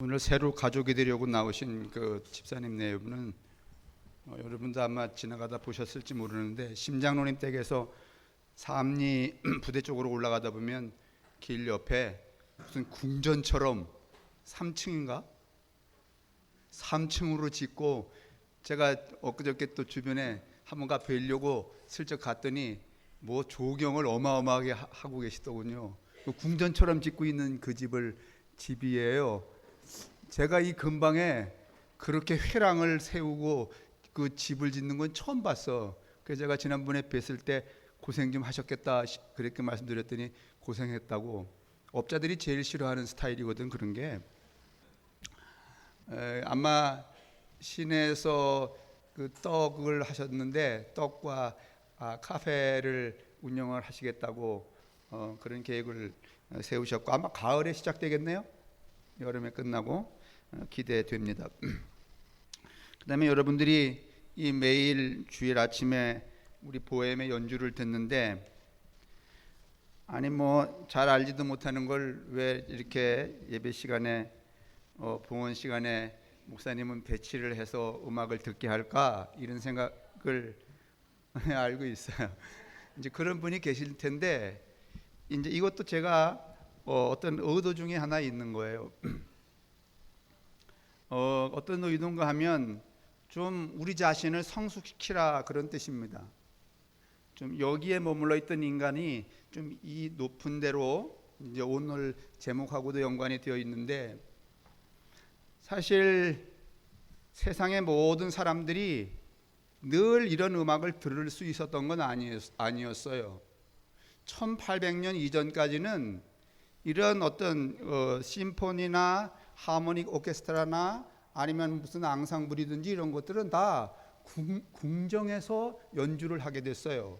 오늘 새로 가족이 되려고 나오신 그 집사님 내분은 여러분도 아마 지나가다 보셨을지 모르는데 심장로님 댁에서 삼리 부대 쪽으로 올라가다 보면 길 옆에 무슨 궁전처럼 3층인가? 3층으로 짓고 제가 엊그저께 또 주변에 한번 가 뵈려고 슬쩍 갔더니 뭐 조경을 어마어마하게 하고 계시더군요. 그 궁전처럼 짓고 있는 그 집이에요. 제가 이 근방에 그렇게 회랑을 세우고 그 집을 짓는 건 처음 봤어. 그래서 제가 지난번에 뵀을 때 고생 좀 하셨겠다 그렇게 말씀드렸더니 고생했다고. 업자들이 제일 싫어하는 스타일이거든 그런 게. 아마 시내에서 그 떡을 하셨는데 떡과 카페를 운영을 하시겠다고 그런 계획을 세우셨고 아마 가을에 시작되겠네요. 여름에 끝나고 기대됩니다. 그다음에 여러분들이 이 매일 주일 아침에 우리 보엠의 연주를 듣는데 아니 뭐 잘 알지도 못하는 걸 왜 이렇게 예배 시간에 봉헌 시간에 목사님은 배치를 해서 음악을 듣게 할까 이런 생각을 알고 있어요. 이제 그런 분이 계실 텐데 이제 이것도 제가 어떤 의도 중에 하나 있는 거예요. 어떤 의도인가 하면 좀 우리 자신을 성숙시키라 그런 뜻입니다. 좀 여기에 머물러 있던 인간이 좀 이 높은 데로 이제 오늘 제목하고도 연관이 되어 있는데 사실 세상의 모든 사람들이 늘 이런 음악을 들을 수 있었던 건 아니었어요. 1800년 이전까지는 이런 어떤 심포니나 하모닉 오케스트라나 아니면 무슨 앙상블이든지 이런 것들은 다 궁정에서 연주를 하게 됐어요.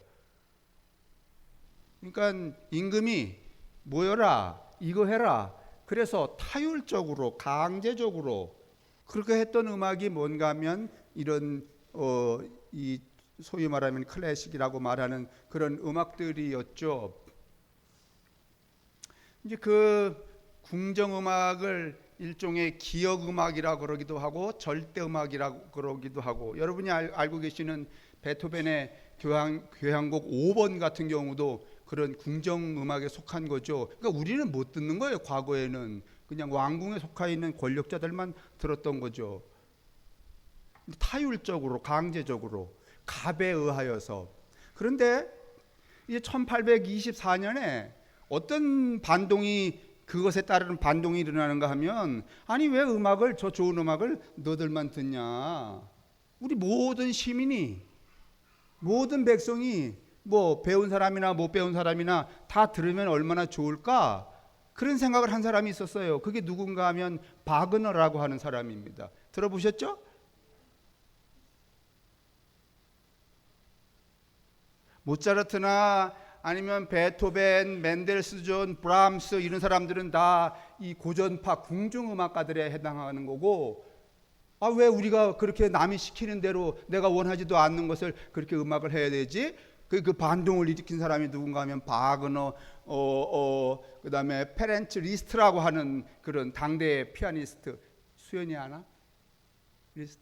그러니까 임금이 모여라 이거 해라 그래서 타율적으로 강제적으로 그렇게 했던 음악이 뭔가 하면 이런 이 소위 말하면 클래식이라고 말하는 그런 음악들이었죠. 이제 그 궁정 음악을 일종의 기역 음악이라고 그러기도 하고 절대 음악이라고 그러기도 하고 여러분이 알고 계시는 베토벤의 교향곡 5번 같은 경우도 그런 궁정 음악에 속한 거죠. 그러니까 우리는 못 듣는 거예요. 과거에는 그냥 왕궁에 속해 있는 권력자들만 들었던 거죠. 타율적으로 강제적으로 갑에 의하여서. 그런데 이제 1824년에 어떤 반동이 그것에 따르는 반동이 일어나는가 하면 아니 왜 음악을 저 좋은 음악을 너들만 듣냐. 우리 모든 시민이 모든 백성이 뭐 배운 사람이나 못 배운 사람이나 다 들으면 얼마나 좋을까 그런 생각을 한 사람이 있었어요. 그게 누군가 하면 바그너라고 하는 사람입니다. 들어보셨죠? 모차르트나 아니면 베토벤, 멘델스존, 브람스 이런 사람들은 다 이 고전파 궁중음악가들에 해당하는 거고 왜 우리가 그렇게 남이 시키는 대로 내가 원하지도 않는 것을 그렇게 음악을 해야 되지? 그 반동을 일으킨 사람이 누군가 하면 바그너, 그다음에 페렌츠 리스트라고 하는 그런 당대 피아니스트 수연이 아나? 리스트.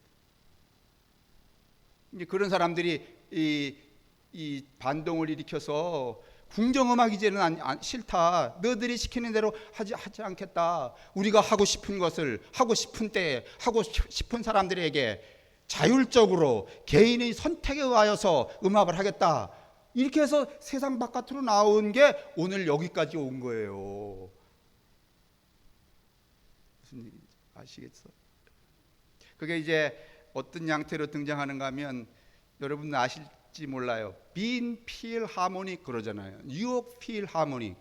이제 그런 사람들이 이 반동을 일으켜서 궁정음악 이제는 싫다. 너들이 시키는 대로 하지 않겠다. 우리가 하고 싶은 것을 하고 싶은 때에 하고 싶은 사람들에게 자율적으로 개인의 선택에 의하여서 음악을 하겠다. 이렇게 해서 세상 바깥으로 나온 게 오늘 여기까지 온 거예요. 무슨 얘기인지 아시겠어? 그게 이제 어떤 양태로 등장하는가 하면 여러분 아실지 몰라요. 빈 필하모닉 그러잖아요. 뉴욕 필하모닉.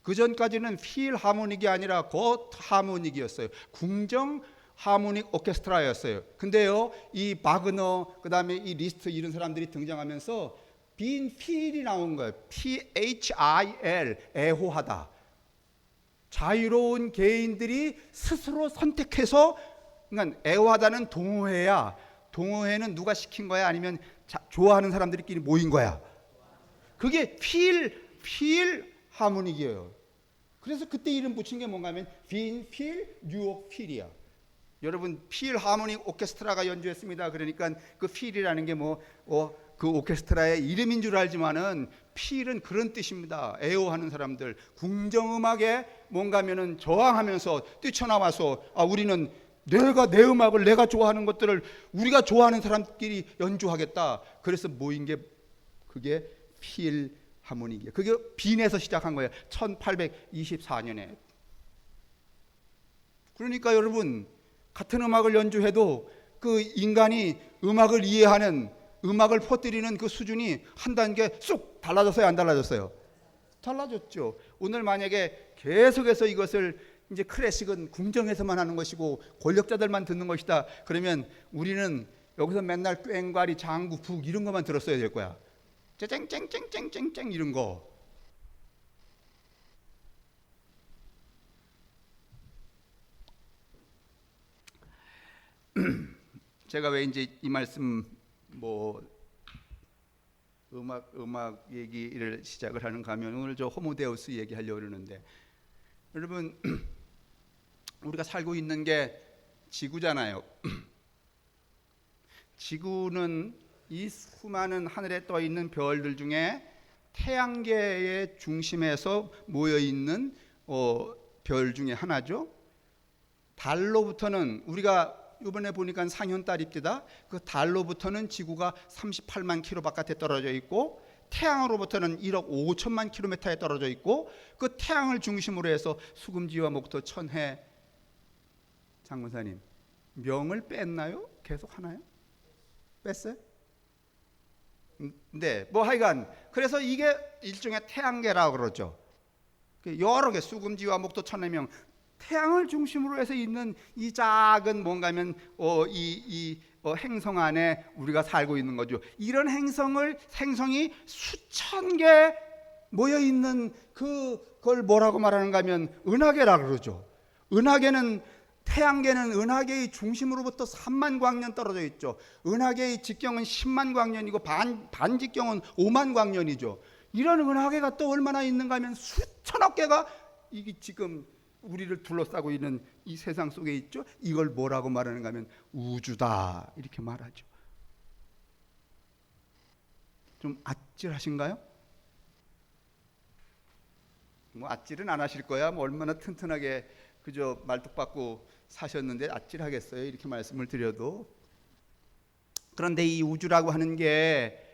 그 전까지는 필하모닉이 아니라 곧 하모닉이었어요. 궁정 하모닉 오케스트라였어요. 근데요, 이 바그너 그다음에 이 리스트 이런 사람들이 등장하면서 빈 필이 나온 거예요. PHIL 애호하다. 자유로운 개인들이 스스로 선택해서 그러니까 애호하다는 동호회야. 동호회는 누가 시킨 거야? 아니면 좋아하는 사람들끼리 모인 거야. 그게 필 하모닉이에요. 그래서 그때 이름 붙인 게 뭔가 하면 빈 필 뉴욕 필이야. 여러분 필 하모닉 오케스트라가 연주했습니다. 그러니까 그 필이라는 게 그 오케스트라의 이름인 줄 알지만은 필은 그런 뜻입니다. 애호하는 사람들, 궁정음악에 뭔가면은 저항하면서 뛰쳐나와서 우리는 내가 내 음악을 내가 좋아하는 것들을 우리가 좋아하는 사람끼리 연주하겠다. 그래서 모인 게 그게 필 하모닉이에요. 그게 빈에서 시작한 거예요. 1824년에. 그러니까 여러분 같은 음악을 연주해도 그 인간이 음악을 이해하는 음악을 퍼뜨리는 그 수준이 한 단계 쑥 달라졌어요, 안 달라졌어요? 달라졌죠. 오늘 만약에 계속해서 이것을 이제 클래식은 궁정에서만 하는 것이고 권력자들만 듣는 것이다. 그러면 우리는 여기서 맨날 꽹과리, 장구, 북 이런 것만 들었어야 될 거야. 쨍쨍쨍쨍쨍쨍 이런 거. 제가 왜 이제 이 말씀 음악 얘기를 시작을 하는가 하면 오늘 저 호모데우스 얘기하려고 그러는데 여러분 우리가 살고 있는 게 지구잖아요. 지구는 이 수많은 하늘에 떠 있는 별들 중에 태양계의 중심에서 모여 있는 별 중에 하나죠. 달로부터는 우리가 이번에 보니까 상현달입니다. 그 달로부터는 지구가 38만 킬로 바깥에 떨어져 있고 태양으로부터는 1억 5천만 킬로미터에 떨어져 있고 그 태양을 중심으로 해서 수금지와 목토, 천해. 장군사님 명을 뺐나요? 계속 하나요? 뺐어요? 네, 하여간 그래서 이게 일종의 태양계라고 그러죠. 여러 개 수금지와 목토, 천해명 태양을 중심으로 해서 있는 이 작은 뭔가면 행성 안에 우리가 살고 있는 거죠. 이런 행성이 수천 개 모여 있는 그걸 뭐라고 말하는가 하면 은하계라고 그러죠. 태양계는 은하계의 중심으로부터 3만 광년 떨어져 있죠. 은하계의 직경은 10만 광년이고 반직경은 5만 광년이죠. 이런 은하계가 또 얼마나 있는가 하면 수천억 개가 이게 지금 우리를 둘러싸고 있는 이 세상 속에 있죠. 이걸 뭐라고 말하는가 하면 우주다 이렇게 말하죠. 좀 아찔하신가요? 아찔은 안 하실 거야. 얼마나 튼튼하게 그저 말뚝박고 사셨는데 아찔하겠어요, 이렇게 말씀을 드려도. 그런데 이 우주라고 하는 게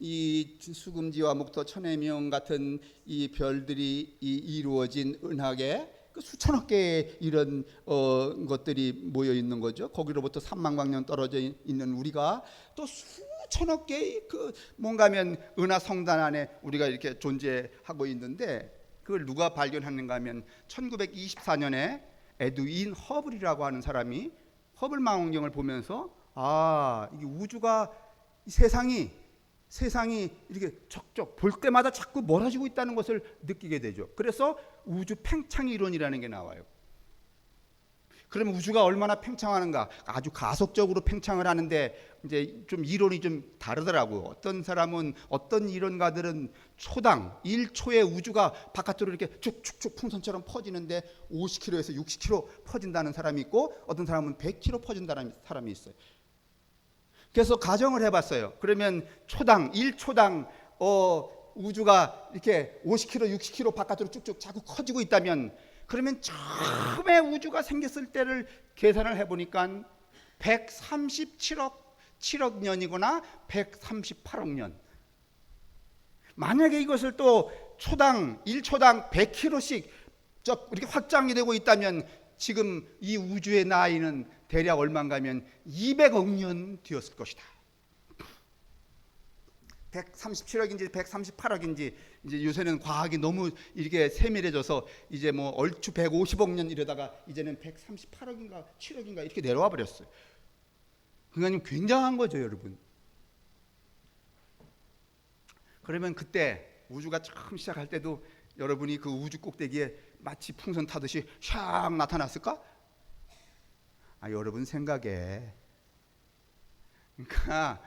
이 수금지와 목토, 천해명 같은 이 별들이 이루어진 은하계 그 수천억 개의 이런 것들이 모여 있는 거죠. 거기로부터 3만 광년 떨어져 있는 우리가 또 수천억 개의 그 뭔가면 은하 성단 안에 우리가 이렇게 존재하고 있는데 그걸 누가 발견했는가 하면 1924년에 에드윈 허블이라고 하는 사람이 허블 망원경을 보면서 이게 우주가 세상이 이렇게 척척 볼 때마다 자꾸 멀어지고 있다는 것을 느끼게 되죠. 그래서 우주 팽창 이론이라는 게 나와요. 그러면 우주가 얼마나 팽창하는가? 아주 가속적으로 팽창을 하는데 이제 좀 이론이 좀 다르더라고요. 어떤 이론가들은 초당 1초에 우주가 바깥으로 이렇게 쭉쭉쭉 풍선처럼 퍼지는데 50km에서 60km 퍼진다는 사람이 있고 어떤 사람은 100km 퍼진다는 사람이 있어요. 그래서 가정을 해봤어요. 그러면 1초당 우주가 이렇게 50km, 60km 바깥으로 쭉쭉 자꾸 커지고 있다면 그러면 처음에 우주가 생겼을 때를 계산을 해보니까 137억 년이거나 138억 년. 만약에 이것을 또 1초당 100km씩 이렇게 확장이 되고 있다면 지금 이 우주의 나이는 대략 얼마인가 하면 200억 년 뒤였을 것이다. 137억인지 138억인지 이제 요새는 과학이 너무 이렇게 세밀해져서 이제 얼추 150억 년 이러다가 이제는 138억인가 7억인가 이렇게 내려와 버렸어요. 그러니까 굉장한 거죠, 여러분. 그러면 그때 우주가 처음 시작할 때도 여러분이 그 우주 꼭대기에 마치 풍선 타듯이 샥 나타났을까? 여러분 생각에 그러니까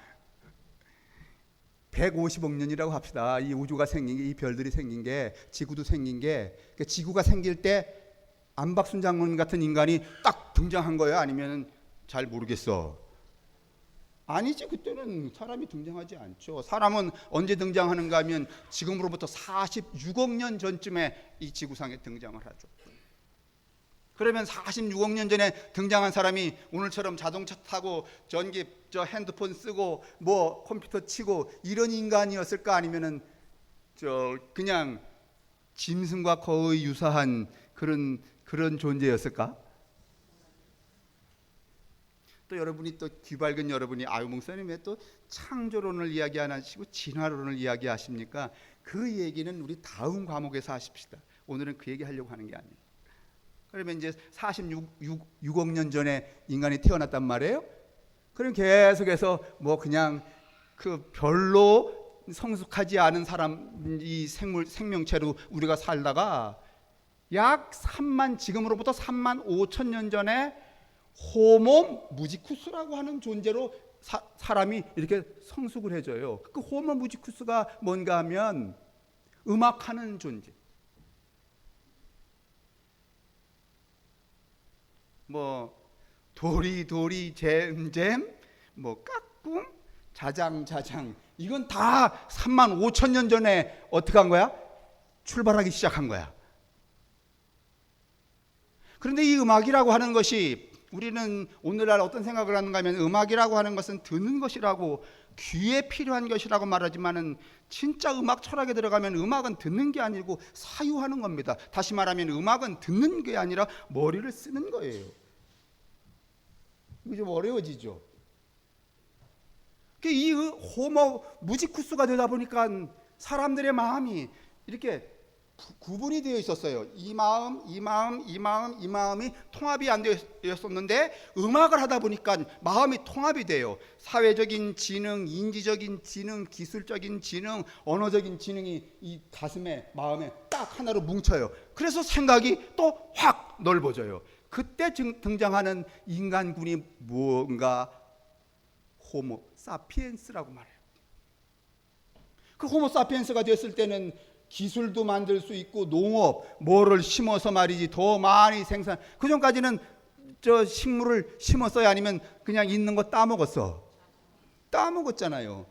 150억 년이라고 합시다. 이 우주가 생긴 게, 이 별들이 생긴 게, 지구도 생긴 게, 지구가 생길 때 안박순 장군 같은 인간이 딱 등장한 거야? 아니면 잘 모르겠어. 아니지, 그때는 사람이 등장하지 않죠. 사람은 언제 등장하는가 하면 지금으로부터 46억 년 전쯤에 이 지구상에 등장을 하죠. 그러면 46억 년 전에 등장한 사람이 오늘처럼 자동차 타고 전기 핸드폰 쓰고 뭐 컴퓨터 치고 이런 인간이었을까? 아니면은 그냥 짐승과 거의 유사한 그런 존재였을까? 또 여러분이 또 귀밝은 여러분이 아유 목사님 왜 또 창조론을 이야기 안 하시고 진화론을 이야기하십니까? 그 얘기는 우리 다음 과목에서 하십시다. 오늘은 그 얘기 하려고 하는 게 아니에요. 그러면 이제 46억 년 전에 인간이 태어났단 말이에요. 그럼 계속해서 뭐 그냥 그 별로 성숙하지 않은 사람 이 생명체로 우리가 살다가 약 지금으로부터 3만 5천 년 전에 호모 무지쿠스라고 하는 존재로 사람이 이렇게 성숙을 해져요. 그 호모 무지쿠스가 뭔가 하면 음악하는 존재. 뭐 도리 잼 뭐 까꿍 자장 이건 다 3만 5천 년 전에 어떻게 한 거야? 출발하기 시작한 거야. 그런데 이 음악이라고 하는 것이 우리는 오늘날 어떤 생각을 하는가 하면 음악이라고 하는 것은 듣는 것이라고 귀에 필요한 것이라고 말하지만은 진짜 음악 철학에 들어가면 음악은 듣는 게 아니고 사유하는 겁니다. 다시 말하면 음악은 듣는 게 아니라 머리를 쓰는 거예요. 이거 좀 어려워지죠. 이 호모 무지쿠스가 되다 보니까 사람들의 마음이 이렇게 구분이 되어 있었어요. 이 마음이 통합이 안 되었었는데 음악을 하다 보니까 마음이 통합이 돼요. 사회적인 지능, 인지적인 지능, 기술적인 지능, 언어적인 지능이 이 가슴에 마음에 딱 하나로 뭉쳐요. 그래서 생각이 또 확 넓어져요. 그때 등장하는 인간군이 뭔가 호모 사피엔스라고 말해요. 그 호모 사피엔스가 됐을 때는 기술도 만들 수 있고 농업 뭐를 심어서 말이지 더 많이 생산. 그 전까지는 식물을 심었어요? 아니면 그냥 있는 거 따먹었어? 따먹었잖아요.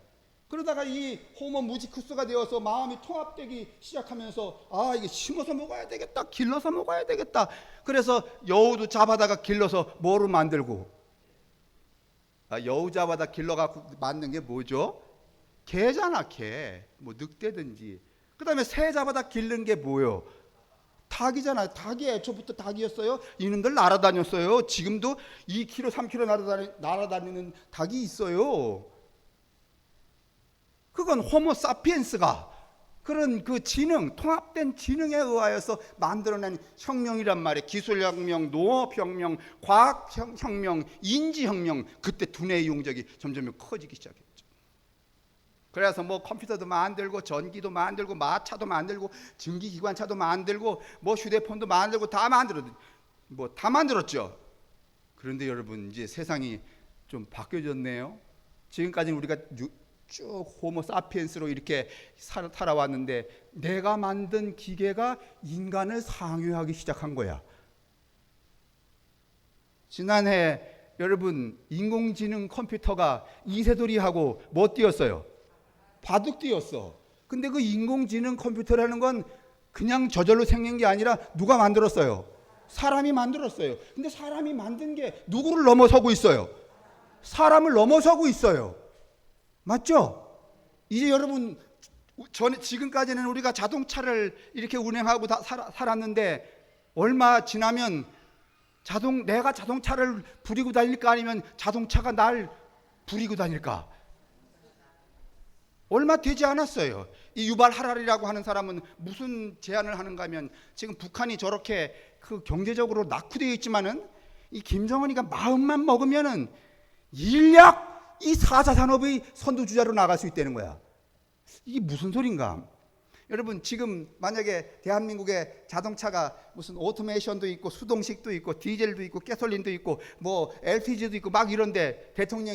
그러다가 이 호모 무지쿠스가 되어서 마음이 통합되기 시작하면서 아 이게 심어서 먹어야 되겠다, 길러서 먹어야 되겠다. 그래서 여우도 잡아다가 길러서 뭐로 만들고 여우 잡아다 길러갖고 만든 게 뭐죠? 개잖아, 개. 뭐 늑대든지. 그 다음에 새 잡아다 기른 게 뭐요? 닭이잖아요. 닭이 애초부터 닭이었어요. 이놈들 날아다녔어요. 지금도 2km, 3km 날아다니는 닭이 있어요. 그건 호모 사피엔스가 그런 그 지능, 통합된 지능에 의하여서 만들어낸 혁명이란 말이에요. 기술혁명, 농업혁명, 과학혁명, 인지혁명. 그때 두뇌의 용적이 점점 커지기 시작했죠. 그래서 뭐 컴퓨터도 만들고 전기도 만들고 마차도 만들고 증기기관차도 만들고 뭐 휴대폰도 만들고 다 만들었죠. 그런데 여러분 이제 세상이 좀 바뀌어졌네요. 지금까지는 우리가 쭉 호모 사피엔스로 이렇게 살아왔는데 내가 만든 기계가 인간을 상회하기 시작한 거야. 지난해 여러분 인공지능 컴퓨터가 이세돌이하고 뭐 띄었어요? 바둑 띄었어. 근데 그 인공지능 컴퓨터라는 건 그냥 저절로 생긴 게 아니라 누가 만들었어요? 사람이 만들었어요. 근데 사람이 만든 게 누구를 넘어서고 있어요? 사람을 넘어서고 있어요. 맞죠? 이제 여러분 지금까지는 우리가 자동차를 이렇게 운행하고 살았는데 얼마 지나면 내가 자동차를 부리고 다닐까 아니면 자동차가 날 부리고 다닐까? 얼마 되지 않았어요. 이 유발 하라리라고 하는 사람은 무슨 제안을 하는가 하면 지금 북한이 저렇게 그 경제적으로 낙후되어 있지만은 이 김정은이가 마음만 먹으면은 인력 이 4차 산업의 선두주자로 나갈 수 있다는 거야. 이게 무슨 소린가? 여러분 지금 만약에 대한민국의 자동차가 무슨 오토메이션도 있고 수동식도 있고 디젤도 있고 가솔린도 있고 뭐 LPG도 있고 막 이런데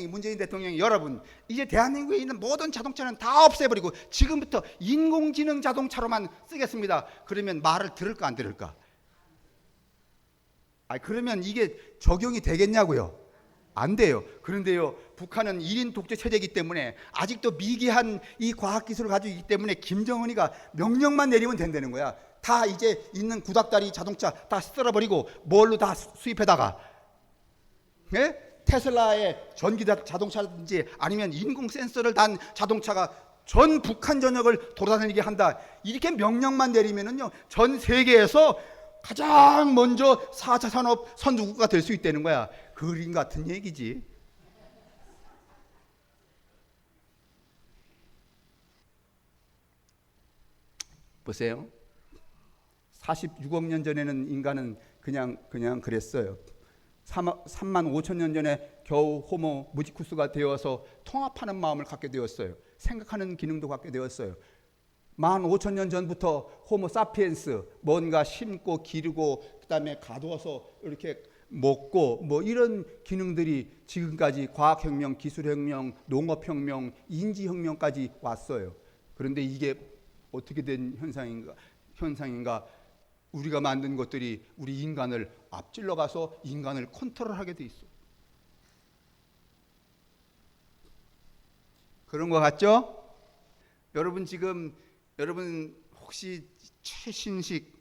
문재인 대통령이 여러분 이제 대한민국에 있는 모든 자동차는 다 없애버리고 지금부터 인공지능 자동차로만 쓰겠습니다. 그러면 말을 들을까 안 들을까? 그러면 이게 적용이 되겠냐고요? 안 돼요. 그런데요, 북한은 1인 독재 체제이기 때문에 아직도 미개한 이 과학기술을 가지고 있기 때문에 김정은이가 명령만 내리면 된다는 거야. 다 이제 있는 구닥다리 자동차 다 쓸어버리고 뭘로 다 수입해다가, 예? 테슬라의 전기 자동차든지 아니면 인공 센서를 단 자동차가 전 북한 전역을 돌아다니게 한다. 이렇게 명령만 내리면은요, 전 세계에서 가장 먼저 4차 산업 선두국가 될 수 있다는 거야. 그림 같은 얘기지. 보세요. 46억 년 전에는 인간은 그냥 그랬어요. 3만 5천 년 전에 겨우 호모 무지쿠스가 되어서 통합하는 마음을 갖게 되었어요. 생각하는 기능도 갖게 되었어요. 15,000년 전부터 호모 사피엔스, 뭔가 심고 기르고 그다음에 가두어서 이렇게 먹고 뭐 이런 기능들이 지금까지 과학혁명, 기술혁명, 농업혁명, 인지혁명까지 왔어요. 그런데 이게 어떻게 된 현상인가? 우리가 만든 것들이 우리 인간을 앞질러 가서 인간을 컨트롤하게 돼 있어. 그런 것 같죠? 여러분 혹시 최신식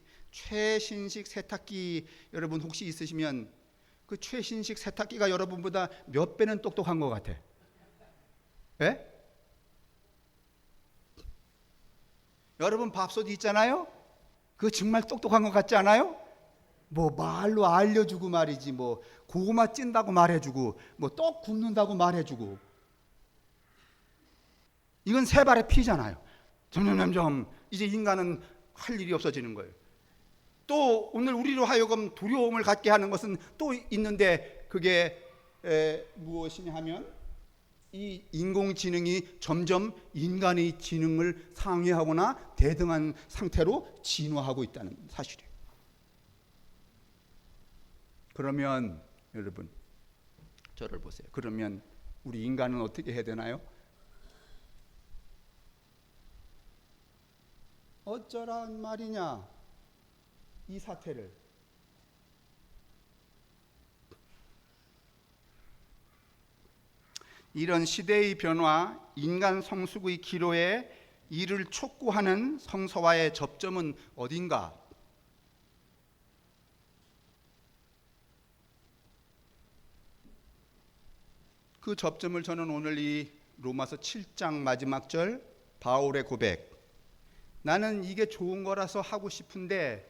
세탁기 여러분 혹시 있으시면 그 최신식 세탁기가 여러분보다 몇 배는 똑똑한 것 같아. 예? 여러분 밥솥 있잖아요. 그거 정말 똑똑한 것 같지 않아요? 뭐 말로 알려주고 말이지, 뭐 고구마 찐다고 말해주고, 뭐 떡 굽는다고 말해주고. 이건 세 발의 피잖아요. 점점 이제 인간은 할 일이 없어지는 거예요. 또 오늘 우리로 하여금 두려움을 갖게 하는 것은 또 있는데, 그게 무엇이냐 하면 이 인공지능이 점점 인간의 지능을 상회하거나 대등한 상태로 진화하고 있다는 사실이에요. 그러면 여러분 저를 보세요. 그러면 우리 인간은 어떻게 해야 되나요? 어쩌란 말이냐, 이 사태를. 이런 시대의 변화, 인간 성숙의 기로에 이를 촉구하는 성서와의 접점은 어딘가? 그 접점을 저는 오늘 이 로마서 7장 마지막 절 바울의 고백, 나는 이게 좋은 거라서 하고 싶은데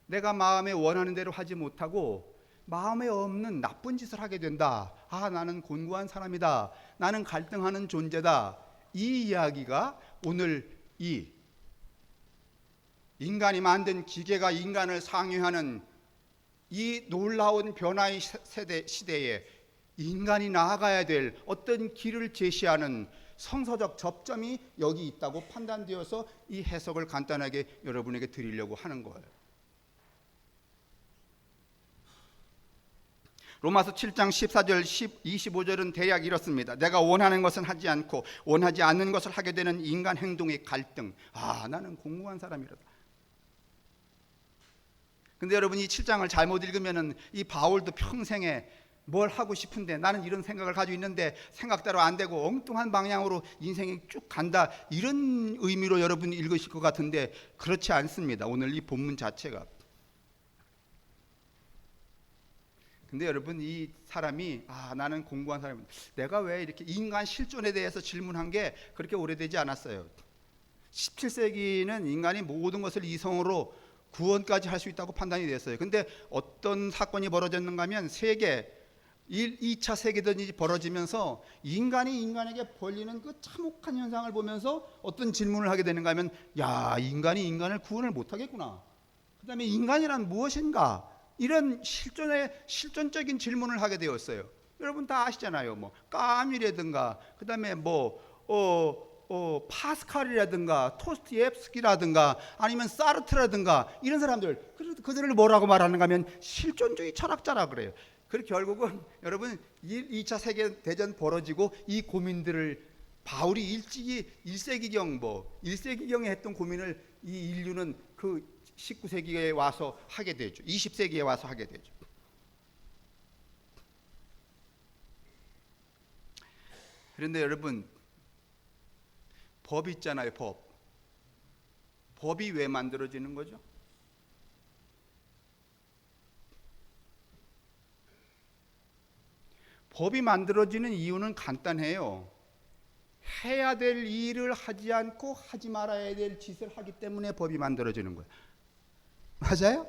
내가 마음에 원하는 대로 하지 못하고 마음에 없는 나쁜 짓을 하게 된다. 나는 곤고한 사람이다. 나는 갈등하는 존재다. 이 이야기가 오늘 이 인간이 만든 기계가 인간을 상회하는 이 놀라운 변화의 시대에 인간이 나아가야 될 어떤 길을 제시하는 성서적 접점이 여기 있다고 판단되어서 이 해석을 간단하게 여러분에게 드리려고 하는 거예요. 로마서 7장 14절 25절은 대략 이렇습니다. 내가 원하는 것은 하지 않고 원하지 않는 것을 하게 되는 인간 행동의 갈등. 나는 공고한 사람이다. 근데 여러분 이 7장을 잘못 읽으면은 이 바울도 평생에 뭘 하고 싶은데 나는 이런 생각을 가지고 있는데 생각대로 안 되고 엉뚱한 방향으로 인생이 쭉 간다, 이런 의미로 여러분이 읽으실 것 같은데 그렇지 않습니다. 오늘 이 본문 자체가. 근데 여러분 이 사람이 나는 공부한 사람이다, 내가 왜 이렇게 인간 실존에 대해서 질문한 게 그렇게 오래되지 않았어요. 17세기는 인간이 모든 것을 이성으로 구원까지 할 수 있다고 판단이 됐어요. 근데 어떤 사건이 벌어졌는가 하면 2차 세계대전이 벌어지면서 인간이 인간에게 벌리는 그 참혹한 현상을 보면서 어떤 질문을 하게 되는가 하면, 인간이 인간을 구원을 못하겠구나. 그 다음에 인간이란 무엇인가, 이런 실존적인 질문을 하게 되었어요. 여러분 다 아시잖아요. 뭐 까뮈라든가 그 다음에 파스칼이라든가 토스티옙스키라든가 아니면 사르트라든가 이런 사람들, 그들을 뭐라고 말하는가 하면 실존주의 철학자라 그래요. 그리고 결국은 여러분 2차 세계대전 벌어지고 이 고민들을 바울이 일찍이 1세기경에 했던 고민을 이 인류는 그 19세기에 와서 하게 되죠. 20세기에 와서 하게 되죠. 그런데 여러분, 법 있잖아요. 법이 왜 만들어지는 거죠? 법이 만들어지는 이유는 간단해요. 해야 될 일을 하지 않고 하지 말아야 될 짓을 하기 때문에 법이 만들어지는 거예요. 맞아요?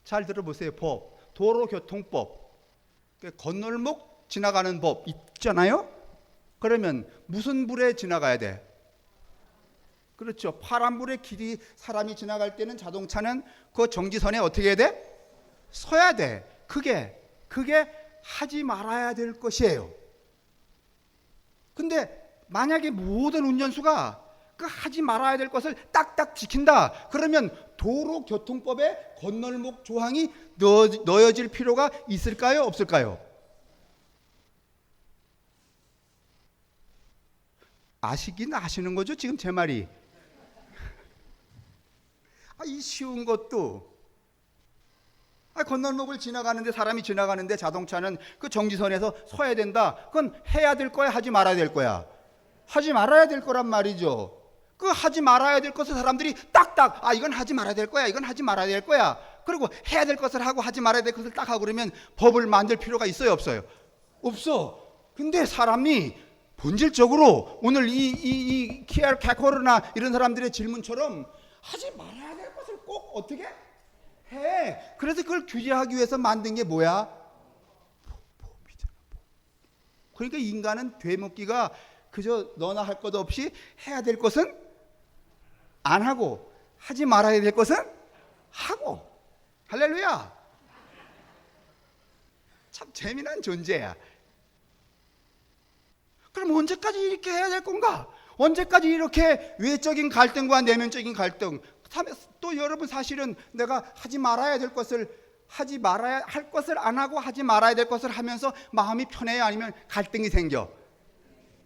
잘 들어보세요. 법, 도로교통법, 건널목 지나가는 법 있잖아요. 그러면 무슨 불에 지나가야 돼? 그렇죠. 파란불에 길이 사람이 지나갈 때는 자동차는 그 정지선에 어떻게 해야 돼? 서야 돼. 그게 하지 말아야 될 것이에요. 근데 만약에 모든 운전수가 그 하지 말아야 될 것을 딱딱 지킨다. 그러면 도로교통법에 건널목 조항이 넣어질 필요가 있을까요? 없을까요? 아시긴 아시는 거죠? 지금 제 말이. 이 쉬운 것도 건널목을 지나가는데 사람이 지나가는데 자동차는 그 정지선에서 서야 된다. 그건 해야 될 거야, 하지 말아야 될 거야? 하지 말아야 될 거란 말이죠. 그 하지 말아야 될 것을 사람들이 딱딱 이건 하지 말아야 될 거야, 이건 하지 말아야 될 거야. 그리고 해야 될 것을 하고 하지 말아야 될 것을 딱 하고 그러면 법을 만들 필요가 있어요, 없어요? 없어. 근데 사람이 본질적으로 오늘 이 키알 캐코르나 이런 사람들의 질문처럼 하지 말아야 될 것을 꼭 어떻게 해. 그래서 그걸 규제하기 위해서 만든 게 뭐야? 법이잖아. 그러니까 인간은 되묻기가 그저 너나 할 것 없이 해야 될 것은 안 하고 하지 말아야 될 것은 하고. 할렐루야. 참 재미난 존재야. 그럼 언제까지 이렇게 해야 될 건가? 언제까지 이렇게 외적인 갈등과 내면적인 갈등? 또 여러분, 사실은 내가 하지 말아야 될 것을 하지 말아야 할 것을 안 하고 하지 말아야 될 것을 하면서 마음이 편해요? 아니면 갈등이 생겨?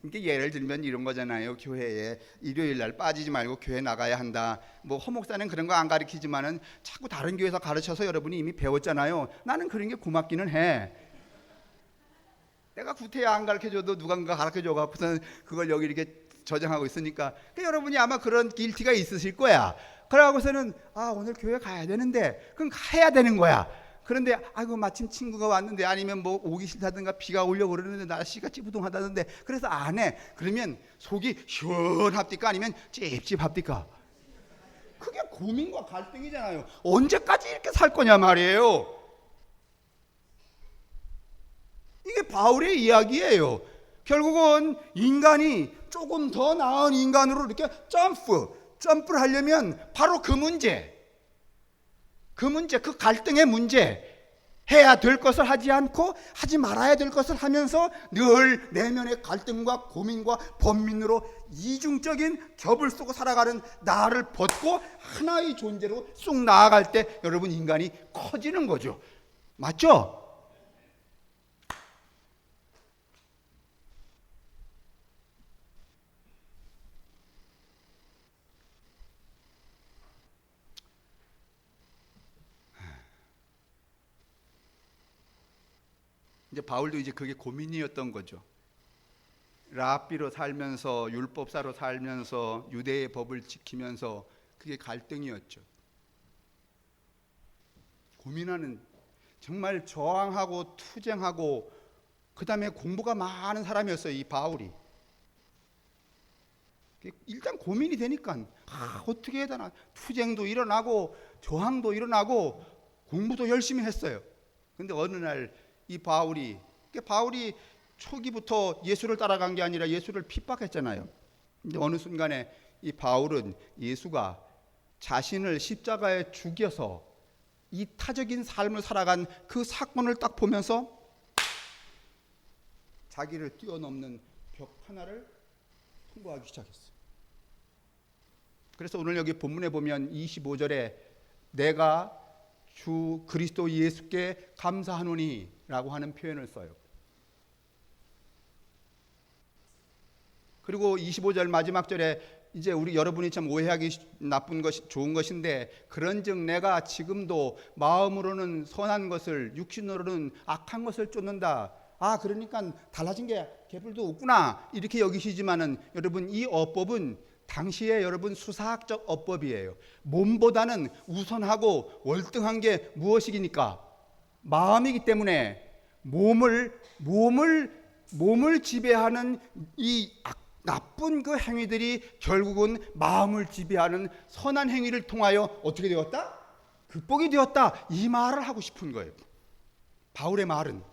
이게 예를 들면 이런 거잖아요. 교회에 일요일 날 빠지지 말고 교회 나가야 한다. 뭐 허목사는 그런 거 안 가르치지만은 자꾸 다른 교회에서 가르쳐서 여러분이 이미 배웠잖아요. 나는 그런 게 고맙기는 해. 내가 구태여 안 가르쳐줘도 누군가 가르쳐줘 갖고서는 그걸 여기 이렇게 저장하고 있으니까 여러분이 아마 그런 길티가 있으실 거야. 그러고서는 오늘 교회 가야 되는데 그럼 해야 되는 거야. 그런데 마침 친구가 왔는데 아니면 뭐 오기 싫다든가 비가 오려고 그러는데 날씨가 찌부둥하다는데 그래서 안 해. 그러면 속이 시원합니까? 아니면 찝찝합니까? 그게 고민과 갈등이잖아요. 언제까지 이렇게 살 거냐 말이에요. 이게 바울의 이야기예요. 결국은 인간이 조금 더 나은 인간으로 이렇게 점프를 하려면 바로 그 문제, 그 갈등의 문제, 해야 될 것을 하지 않고 하지 말아야 될 것을 하면서 늘 내면의 갈등과 고민과 번민으로 이중적인 겹을 쓰고 살아가는 나를 벗고 하나의 존재로 쑥 나아갈 때 여러분, 인간이 커지는 거죠. 맞죠? 이제 바울도 이제 그게 고민이었던 거죠. 랍비로 살면서 율법사로 살면서 유대의 법을 지키면서 그게 갈등이었죠. 고민하는, 정말 저항하고 투쟁하고 그다음에 공부가 많은 사람이었어요, 이 바울이. 일단 고민이 되니까 어떻게 해야 되나, 투쟁도 일어나고 저항도 일어나고 공부도 열심히 했어요. 근데 어느 날 이 바울이 초기부터 예수를 따라간 게 아니라 예수를 핍박했잖아요. 근데 어느 순간에 이 바울은 예수가 자신을 십자가에 죽여서 이타적인 삶을 살아간 그 사건을 딱 보면서 자기를 뛰어넘는 벽 하나를 통과하기 시작했어요. 그래서 오늘 여기 본문에 보면 25절에 내가 주 그리스도 예수께 감사하노니 라고 하는 표현을 써요. 그리고 25절 마지막 절에 이제 우리 여러분이 참 오해하기 나쁜 것이 좋은 것인데, 그런즉 내가 지금도 마음으로는 선한 것을 육신으로는 악한 것을 쫓는다. 아, 그러니까 달라진 게 개뿔도 없구나 이렇게 여기시지만은 여러분, 이 어법은 당시에 여러분 수사학적 어법이에요. 몸보다는 우선하고 월등한 게 무엇이니까? 마음이기 때문에 몸을 지배하는 이 나쁜 그 행위들이 결국은 마음을 지배하는 선한 행위를 통하여 어떻게 되었다? 극복이 되었다. 이 말을 하고 싶은 거예요, 바울의 말은.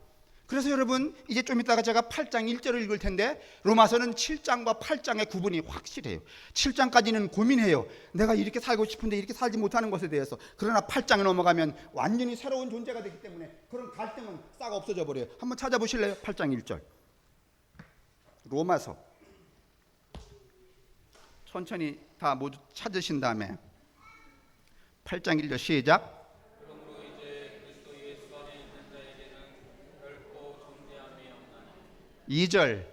그래서 여러분, 이제 좀 이따가 제가 8장 1절을 읽을 텐데, 로마서는 7장과 8장의 구분이 확실해요. 7장까지는 고민해요. 내가 이렇게 살고 싶은데 이렇게 살지 못하는 것에 대해서. 그러나 8장에 넘어가면 완전히 새로운 존재가 되기 때문에 그런 갈등은 싹 없어져 버려요. 한번 찾아보실래요? 8장 1절. 로마서. 천천히 다 모두 찾으신 다음에 8장 1절 시작. 2절.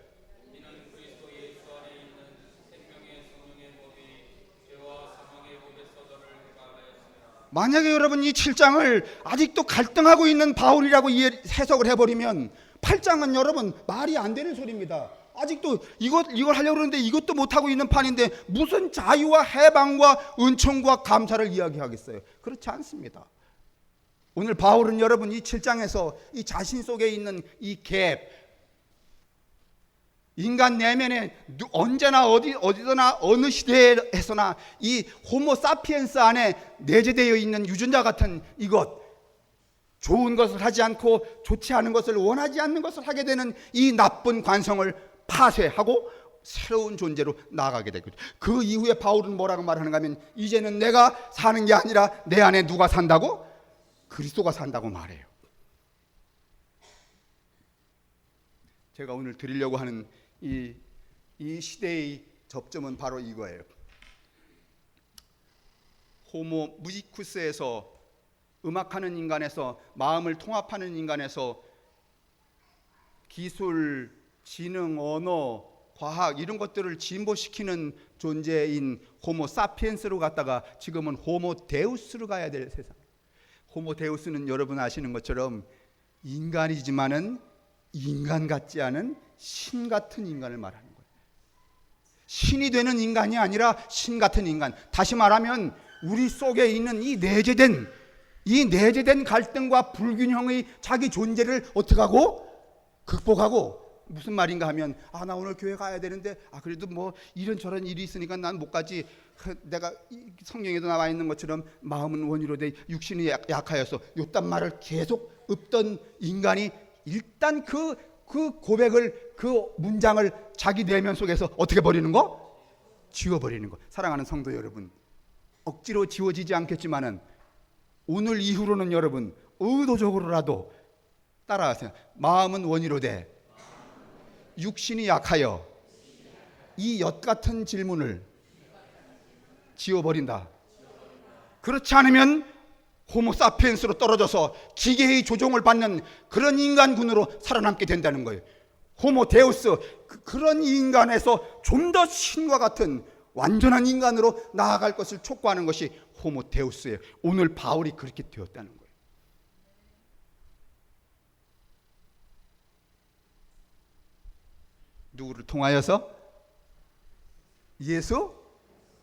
만약에 여러분 이 7장을 아직도 갈등하고 있는 바울이라고 해석을 해버리면 8장은 여러분 말이 안 되는 소리입니다. 아직도 이걸 하려고 그러는데 이것도 못하고 있는 판인데 무슨 자유와 해방과 은총과 감사를 이야기하겠어요? 그렇지 않습니다. 오늘 바울은 여러분 이 7장에서 이 자신 속에 있는 이 갭, 인간 내면에 언제나 어디서나 어느 시대에서나 이 호모 사피엔스 안에 내재되어 있는 유전자 같은 이것, 좋은 것을 하지 않고 좋지 않은 것을 원하지 않는 것을 하게 되는 이 나쁜 관성을 파쇄하고 새로운 존재로 나아가게 되거든요. 그 이후에 바울은 뭐라고 말하는가 하면, 이제는 내가 사는 게 아니라 내 안에 누가 산다고? 그리스도가 산다고 말해요. 제가 오늘 드리려고 하는 이 시대의 접점은 바로 이거예요. 호모 무지쿠스에서, 음악하는 인간에서, 마음을 통합하는 인간에서 기술, 지능, 언어, 과학 이런 것들을 진보시키는 존재인 호모 사피엔스로 갔다가 지금은 호모 데우스로 가야 될 세상. 호모 데우스는 여러분 아시는 것처럼 인간이지만은 인간 같지 않은 신 같은 인간을 말하는 거예요. 신이 되는 인간이 아니라 신 같은 인간. 다시 말하면 우리 속에 있는 이 내재된 갈등과 불균형의 자기 존재를 어떻게 하고 극복하고, 무슨 말인가 하면, 아, 나 오늘 교회 가야 되는데, 아, 그래도 뭐 이런저런 일이 있으니까 난 못 가지. 내가 성경에도 나와 있는 것처럼 마음은 원이로 돼 육신이 약하여서 요딴 말을 계속 읊던 인간이 일단 그 고백을, 그 문장을 자기 내면 속에서 어떻게 버리는 거? 지워버리는 거. 사랑하는 성도 여러분, 억지로 지워지지 않겠지만은 오늘 이후로는 여러분 의도적으로라도 따라하세요. 마음은 원이로 돼 육신이 약하여, 이 엿 같은 질문을 지워버린다. 그렇지 않으면 호모 사피엔스로 떨어져서 기계의 조종을 받는 그런 인간군으로 살아남게 된다는 거예요. 호모 데우스, 그런 인간에서 좀 더 신과 같은 완전한 인간으로 나아갈 것을 촉구하는 것이 호모 데우스예요. 오늘 바울이 그렇게 되었다는 거예요. 누구를 통하여서? 예수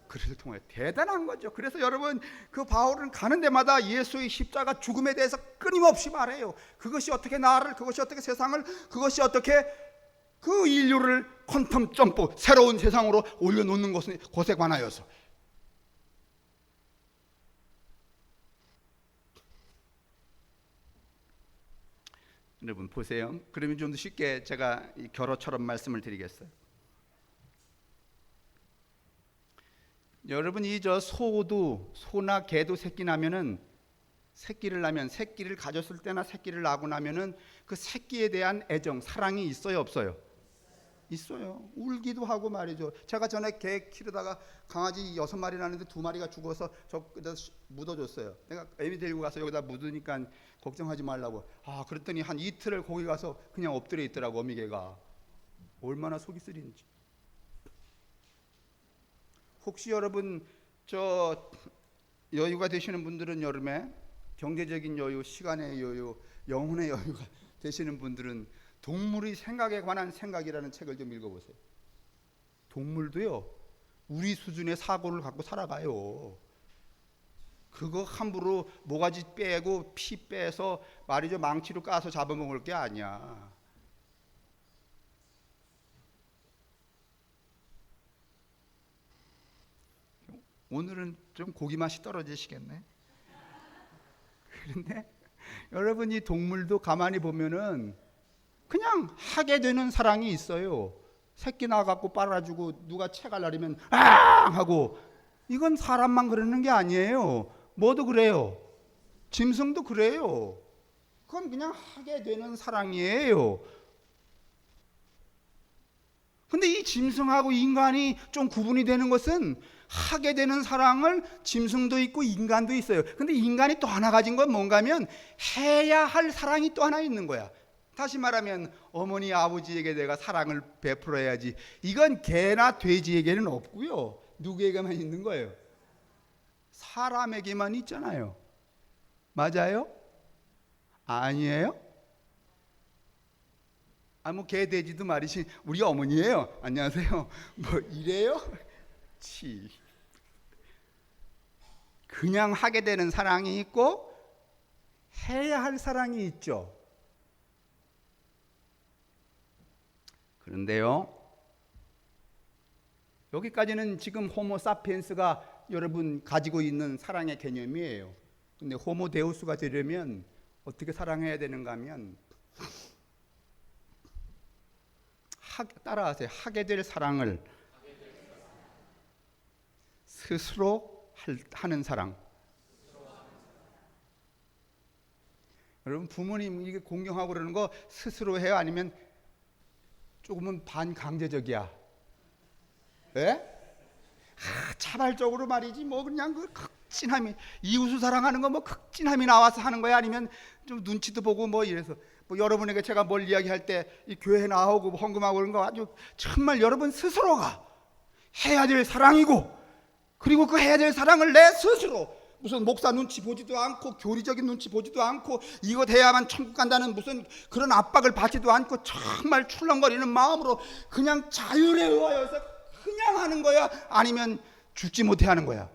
그리스도를 통하여. 대단한 거죠. 그래서 여러분, 그 바울은 가는 데마다 예수의 십자가 죽음에 대해서 끊임없이 말해요. 그것이 어떻게 나를, 그것이 어떻게 세상을, 그것이 어떻게 그 인류를 퀀텀 점프, 새로운 세상으로 올려놓는 것에 관하여서. 여러분 보세요. 그러면 좀 더 쉽게 제가 결어처럼 말씀을 드리겠어요. 여러분, 소나 개도 새끼 나면은, 새끼를 가졌을 때나 새끼를 낳고 나면은 그 새끼에 대한 애정, 사랑이 있어요, 없어요? 있어요. 울기도 하고 말이죠. 제가 전에 개 키우다가 강아지 6마리 낳았는데 2마리가 죽어서 저기다 묻어줬어요. 내가 애미 데리고 가서 여기다 묻으니까 걱정하지 말라고. 아, 그랬더니 한 이틀을 거기 가서 그냥 엎드려 있더라고, 어미개가. 얼마나 속이 쓰린지. 혹시 여러분 여유가 되시는 분들은, 여름에 경제적인 여유, 시간의 여유, 영혼의 여유가 되시는 분들은 동물의 생각에 관한 생각이라는 책을 좀 읽어보세요. 동물도요, 우리 수준의 사고를 갖고 살아가요. 그거 함부로 모가지 빼고 피 빼서 말이죠, 망치로 까서 잡아먹을 게 아니야. 오늘은 좀 고기 맛이 떨어지시겠네. 그런데 여러분, 이 동물도 가만히 보면은 그냥 하게 되는 사랑이 있어요. 새끼 낳아갖고 빨아주고 누가 채갈 날이면 아 하고. 이건 사람만 그러는 게 아니에요. 뭐도 그래요. 짐승도 그래요. 그건 그냥 하게 되는 사랑이에요. 근데 이 짐승하고 인간이 좀 구분이 되는 것은, 하게 되는 사랑을 짐승도 있고 인간도 있어요. 근데 인간이 또 하나 가진 건 뭔가 하면, 해야 할 사랑이 또 하나 있는 거야. 다시 말하면 어머니 아버지에게 내가 사랑을 베풀어야지. 이건 개나 돼지에게는 없고요. 누구에게만 있는 거예요? 사람에게만 있잖아요. 맞아요? 아니에요? 뭐 개 돼지도 말이지 우리 어머니예요. 안녕하세요. 뭐 이래요? 치. 그냥 하게 되는 사랑이 있고 해야 할 사랑이 있죠. 그런데요, 여기까지는 지금 호모사피엔스가 여러분 가지고 있는 사랑의 개념이에요. 근데 호모데우스가 되려면 어떻게 사랑해야 되는가 하면, 따라하세요. 하게 될 사랑을 스스로 하는 사랑. 여러분, 부모님 이게 공경하고 그러는 거 스스로 해요? 아니면 조금은 반강제적이야? 예? 자발적으로 말이지, 뭐 그냥 그 극진함이, 이웃을 사랑하는 거 뭐 극진함이 나와서 하는 거야? 아니면 좀 눈치도 보고 뭐 이래서. 뭐 여러분에게 제가 뭘 이야기할 때 이 교회 나오고 헌금하고 그런 거 아주 정말 여러분 스스로가 해야 될 사랑이고, 그리고 그 해야 될 사랑을 내 스스로, 무슨 목사 눈치 보지도 않고 교리적인 눈치 보지도 않고 이것 해야만 천국 간다는 무슨 그런 압박을 받지도 않고 정말 출렁거리는 마음으로 그냥 자율에 의하여서 그냥 하는 거야? 아니면 죽지 못해 하는 거야?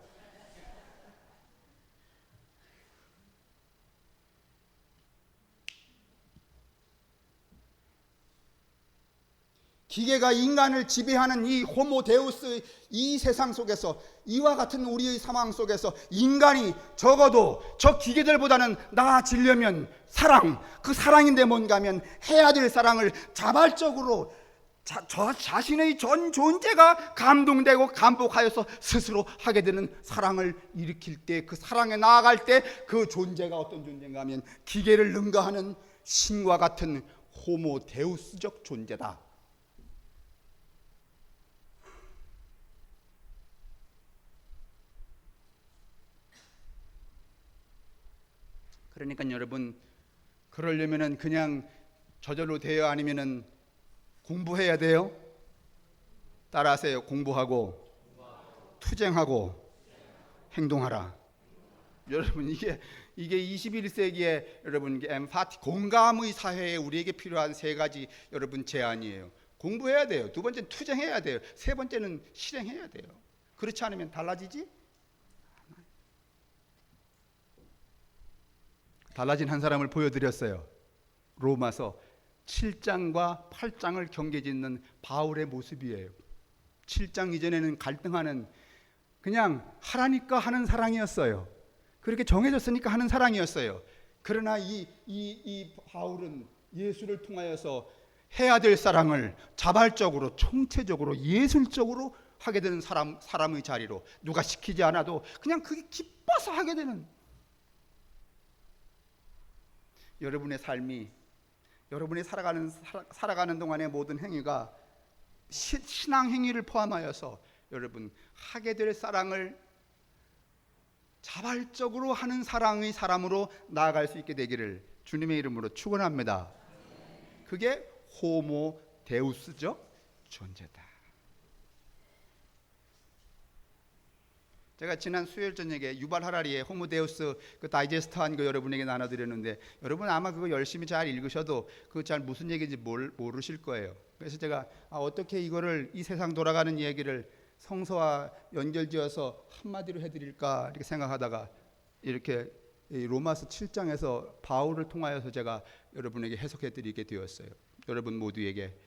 기계가 인간을 지배하는 이 호모데우스, 이 세상 속에서, 이와 같은 우리의 상황 속에서 인간이 적어도 저 기계들보다는 나아지려면 사랑, 그 사랑인데 뭔가 하면 해야 될 사랑을 자발적으로 저 자신의 전 존재가 감동되고 감복하여서 스스로 하게 되는 사랑을 일으킬 때, 그 사랑에 나아갈 때 그 존재가 어떤 존재인가 하면 기계를 능가하는 신과 같은 호모데우스적 존재다. 그러니까 여러분, 그러려면은 그냥 저절로 돼요? 아니면은 공부해야 돼요? 따라하세요. 공부하고 투쟁하고 행동하라. 여러분, 이게 21세기에 여러분 엠파티, 공감의 사회에 우리에게 필요한 세 가지 여러분 제안이에요. 공부해야 돼요. 두 번째는 투쟁해야 돼요. 세 번째는 실행해야 돼요. 그렇지 않으면 달라지지? 달라진 한 사람을 보여드렸어요. 로마서 7장과 8장을 경계짓는 바울의 모습이에요. 7장 이전에는 갈등하는, 그냥 하라니까 하는 사랑이었어요. 그렇게 정해졌으니까 하는 사랑이었어요. 그러나 이 바울은 예수를 통하여서 해야 될 사랑을 자발적으로, 총체적으로, 예술적으로 하게 되는 사람의 자리로, 누가 시키지 않아도 그냥 그게 기뻐서 하게 되는, 여러분의 삶이, 여러분이 살아가는 동안의 모든 행위가 신앙 행위를 포함하여서 여러분 하게 될 사랑을 자발적으로 하는 사랑의 사람으로 나아갈 수 있게 되기를 주님의 이름으로 축원합니다. 그게 호모 데우스적 존재다. 제가 지난 수요일 저녁에 유발 하라리의 호모데우스 그 다이제스트한 거 여러분에게 나눠드렸는데, 여러분 아마 그거 열심히 잘 읽으셔도 그거 잘 무슨 얘기인지 모르실 거예요. 그래서 제가 어떻게 이거를, 이 세상 돌아가는 얘기를 성서와 연결지어서 한마디로 해드릴까 이렇게 생각하다가 이렇게 로마서 7장에서 바울을 통하여서 제가 여러분에게 해석해드리게 되었어요. 여러분 모두에게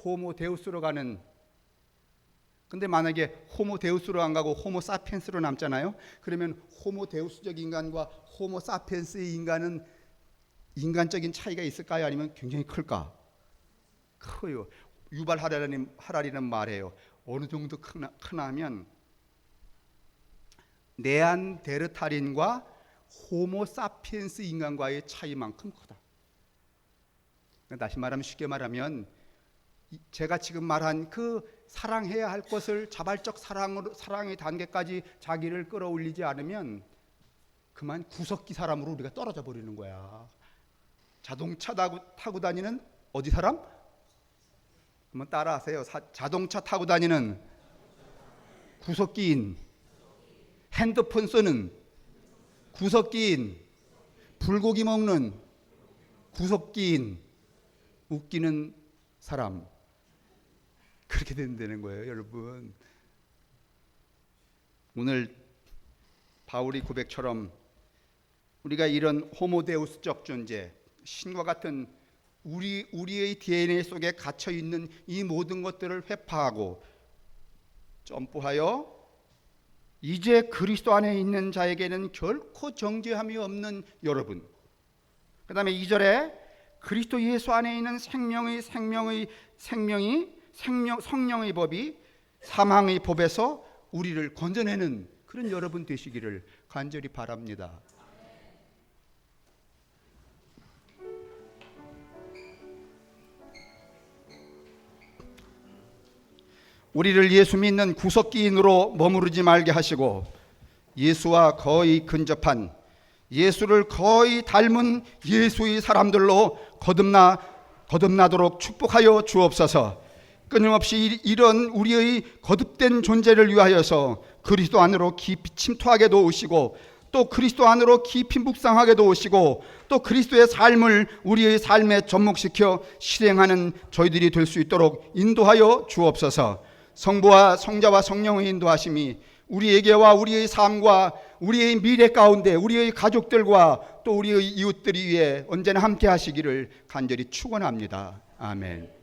호모데우스로 가는, 근데 만약에 호모데우스로 안 가고 호모사피엔스로 남잖아요. 그러면 호모데우스적 인간과 호모사피엔스의 인간은 인간적인 차이가 있을까요? 아니면 굉장히 클까? 커요. 유발 하라리는 말해요. 어느 정도 크나 하면 네안데르탈인과 호모사피엔스 인간과의 차이만큼 크다. 다시 말하면, 쉽게 말하면 제가 지금 말한 그 사랑해야 할 것을 자발적 사랑의 단계까지 자기를 끌어올리지 않으면 그만 구석기 사람으로 우리가 떨어져 버리는 거야. 자동차 타고 다니는 어디 사람? 한번 따라하세요. 자동차 타고 다니는 구석기인, 핸드폰 쓰는 구석기인, 불고기 먹는 구석기인, 웃기는 사람. 그렇게 된다는 거예요, 여러분. 오늘 바울이 고백처럼 우리가 이런 호모데우스적 존재, 신과 같은 우리의 DNA 속에 갇혀 있는 이 모든 것들을 회파하고 점프하여 이제 그리스도 안에 있는 자에게는 결코 정죄함이 없는 여러분. 그 다음에 2절에 그리스도 예수 안에 있는 성령의 법이 사망의 법에서 우리를 건져내는 그런 여러분 되시기를 간절히 바랍니다. 우리를 예수 믿는 구석기인으로 머무르지 말게 하시고 예수와 거의 근접한, 예수를 거의 닮은 예수의 사람들로 거듭나도록 축복하여 주옵소서. 끊임없이 이런 우리의 거듭된 존재를 위하여서 그리스도 안으로 깊이 침투하게 도우시고, 또 그리스도 안으로 깊이 묵상하게 도우시고, 또 그리스도의 삶을 우리의 삶에 접목시켜 실행하는 저희들이 될 수 있도록 인도하여 주옵소서. 성부와 성자와 성령의 인도하심이 우리에게와 우리의 삶과 우리의 미래 가운데 우리의 가족들과 또 우리의 이웃들 위해 언제나 함께 하시기를 간절히 축원합니다. 아멘.